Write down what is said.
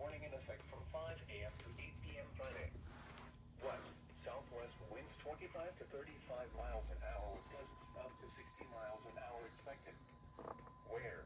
warning in effect from 5 a.m. to 8 p.m. Friday. West, southwest winds 25 to 35 miles an hour with gusts up to 60 miles an hour expected. Where,